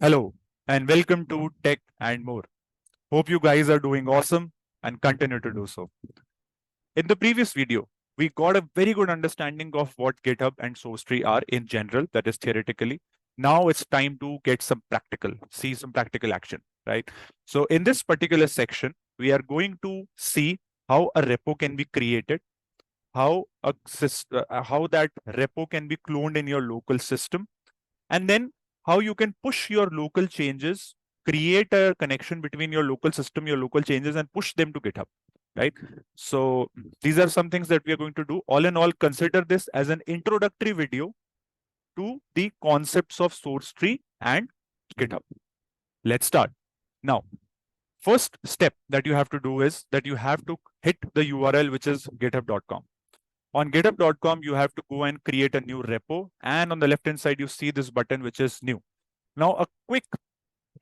Hello and welcome to Tech and More. Hope you guys are doing awesome and continue to do so. In the previous video, we got a very good understanding of what GitHub and Sourcetree are in general, that is theoretically. Now it's time to get some practical, see some practical action, right? So in this particular section, we are going to see how a repo can be created, how how that repo can be cloned in your local system, and then how you can push your local changes, create a connection between your local system, your local changes, and push them to GitHub, right? So these are some things that we are going to do. All in all, consider this as an introductory video to the concepts of Sourcetree and GitHub. Let's start. Now, first step that you have to do is that you have to hit the URL, which is github.com. On github.com, you have to go and create a new repo. And on the left-hand side, you see this button, which is new. Now, a quick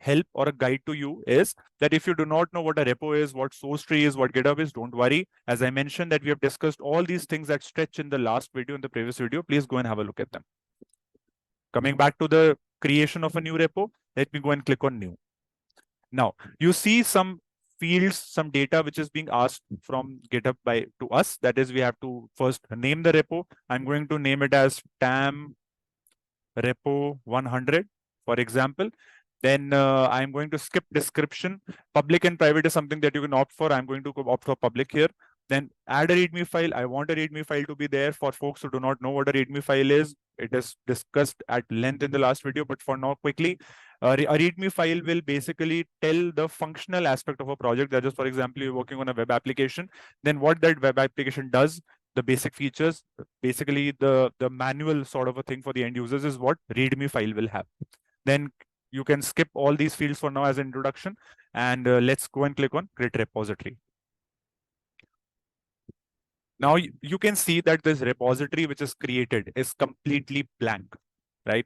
help or a guide to you is that if you do not know what a repo is, what Sourcetree is, what GitHub is, don't worry. As I mentioned that we have discussed all these things that stretch in the last video, in the previous video, please go and have a look at them. Coming back to the creation of a new repo, let me go and click on new. Now, you see some fields, some data which is being asked from GitHub to us. That is, we have to first name the repo. I'm going to name it as tam repo 100, for example. Then I'm going to skip description. Public and private is something that you can opt for. I'm going to opt for public here. Then add a README file. I want a README file to be there. For folks who do not know what a README file is, it is discussed at length in the last video, but for now, quickly, a README file will basically tell the functional aspect of a project. That is, for example, you're working on a web application, then what that web application does, the basic features, basically the manual sort of a thing for the end users is what README file will have. Then you can skip all these fields for now as an introduction, and let's go and click on Git repository. Now you can see that this repository which is created is completely blank, right?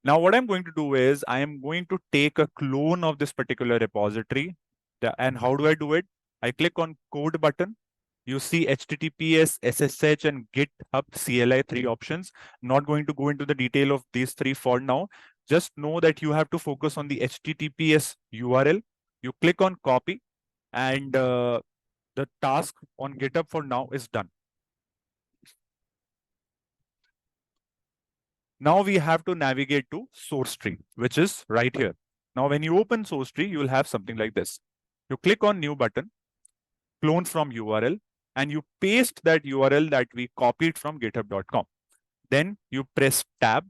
Now what I'm going to do is I am going to take a clone of this particular repository. And how do I do it? I click on code button. You see HTTPS, SSH, and GitHub CLI, 3 options. Not going to go into the detail of these 3 for now. Just know that you have to focus on the HTTPS URL. You click on copy, and the task on GitHub for now is done. Now we have to navigate to Sourcetree, which is right here. Now, when you open Sourcetree, you will have something like this. You click on new button, clone from URL, and you paste that URL that we copied from github.com. Then you press tab.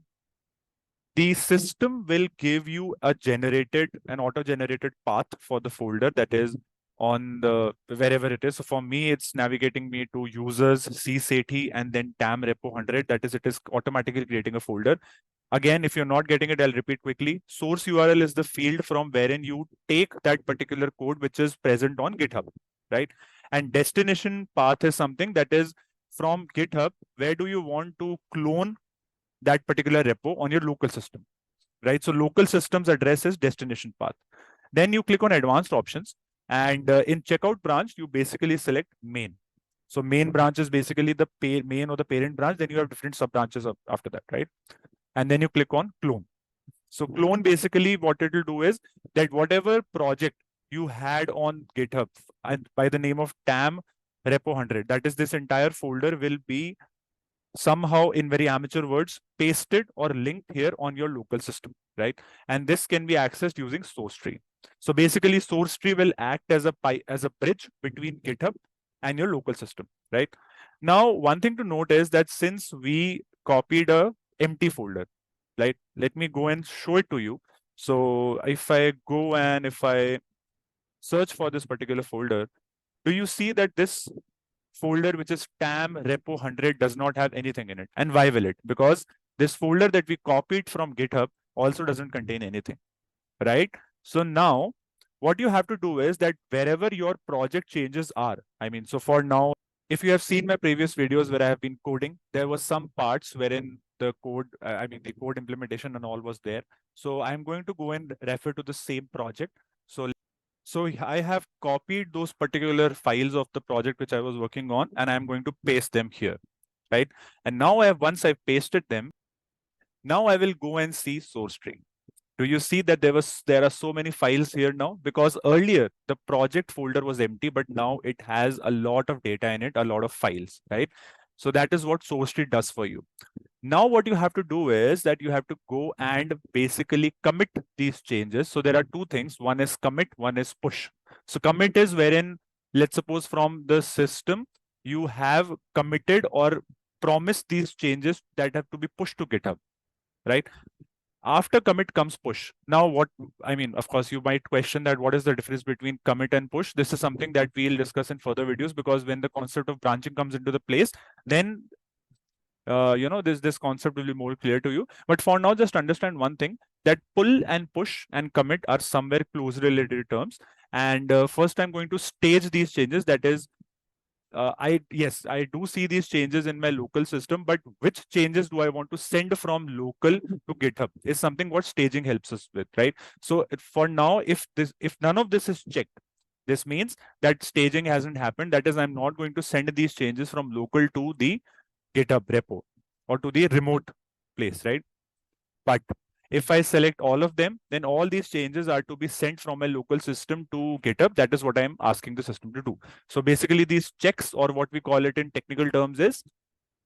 The system will give you an auto-generated path for the folder that is on the wherever it is. So for me, it's navigating me to users, csati, and then tam repo 100. That is, it is automatically creating a folder. Again, if you're not getting it, I'll repeat quickly. Source URL is the field from wherein you take that particular code which is present on GitHub, right? And destination path is something that is from GitHub. Where do you want to clone that particular repo on your local system, right? So local systems address is destination path. Then you click on advanced options, and in checkout branch, you basically select main. So main branch is basically the main or the parent branch. Then you have different sub branches after that, right? And then you click on clone. So clone, basically what it will do is that whatever project you had on GitHub and by the name of tam repo 100, that is, this entire folder will be somehow, in very amateur words, pasted or linked here on your local system, right? And this can be accessed using Sourcetree. So basically, Sourcetree will act as a bridge between GitHub and your local system, right? Now, one thing to note is that since we copied a empty folder, right? Let me go and show it to you. So if I go and if I search for this particular folder, do you see that this folder, which is tam repo 100, does not have anything in it? And why will it? Because this folder that we copied from GitHub also doesn't contain anything, right? So now what you have to do is that wherever your project changes are, I mean, so for now, if you have seen my previous videos where I have been coding, there was some parts wherein the code, the code implementation and all was there. So I'm going to go and refer to the same project. So I have copied those particular files of the project which I was working on, and I'm going to paste them here, right? And now once I've pasted them, now I will go and see Sourcetree. Do you see that there are so many files here now? Because earlier the project folder was empty, but now it has a lot of data in it, a lot of files, right? So that is what Sourcetree does for you. Now what you have to do is that you have to go and basically commit these changes. So there are two things. One is commit, one is push. So commit is wherein, let's suppose from the system, you have committed or promised these changes that have to be pushed to GitHub, right? After commit comes push. Now what, I mean, of course, you might question that what is the difference between commit and push? This is something that we'll discuss in further videos, because when the concept of branching comes into the place, then this concept will be more clear to you. But for now, just understand one thing, that pull and push and commit are somewhere closely related terms. And first I'm going to stage these changes. That is, I do see these changes in my local system, but which changes do I want to send from local to GitHub is something what staging helps us with, right? So for now, if none of this is checked, this means that staging hasn't happened. That is, I'm not going to send these changes from local to the GitHub repo or to the remote place, right? But if I select all of them, then all these changes are to be sent from a local system to GitHub. That is what I'm asking the system to do. So basically these checks, or what we call it in technical terms, is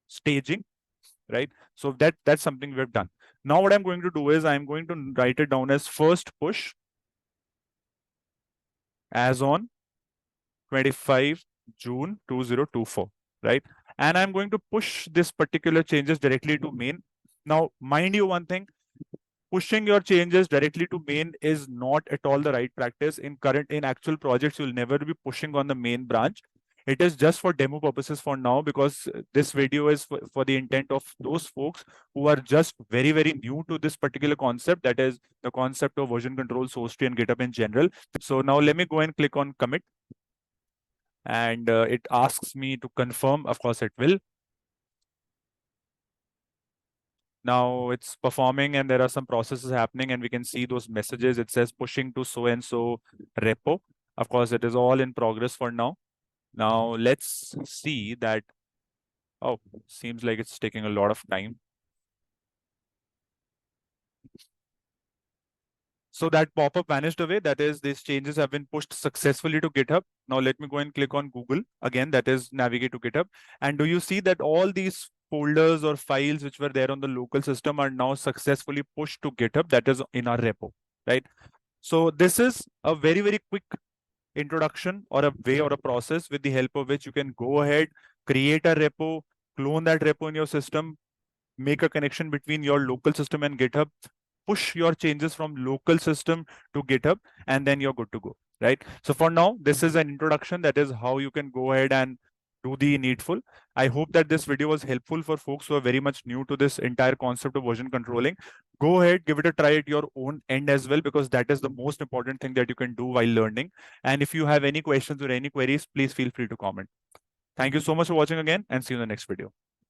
staging, right? So that's something we've done. Now what I'm going to do is I'm going to write it down as first push as on 25 June 2024, right? And I'm going to push this particular changes directly to main. Now, mind you one thing, pushing your changes directly to main is not at all the right practice. In actual projects, you'll never be pushing on the main branch. It is just for demo purposes for now, because this video is for the intent of those folks who are just very, very new to this particular concept. That is the concept of version control, Sourcetree, and GitHub in general. So now let me go and click on commit. And it asks me to confirm. Of course, it will. Now it's performing and there are some processes happening, and we can see those messages. It says pushing to so and so repo. Of course, it is all in progress for now. Now let's see that. Oh, seems like it's taking a lot of time. So that pop-up vanished away. That is, these changes have been pushed successfully to GitHub. Now let me go and click on Google again. That is, navigate to GitHub. And do you see that all these folders or files which were there on the local system are now successfully pushed to GitHub? That is in our repo, right? So this is a very, very quick introduction, or a way, or a process with the help of which you can go ahead, create a repo, clone that repo in your system, make a connection between your local system and GitHub, push your changes from local system to GitHub, and then you're good to go, right? So for now, this is an introduction. That is how you can go ahead and do the needful. I hope that this video was helpful for folks who are very much new to this entire concept of version controlling. Go ahead, give it a try at your own end as well, because that is the most important thing that you can do while learning. And if you have any questions or any queries, please feel free to comment. Thank you so much for watching again, and see you in the next video.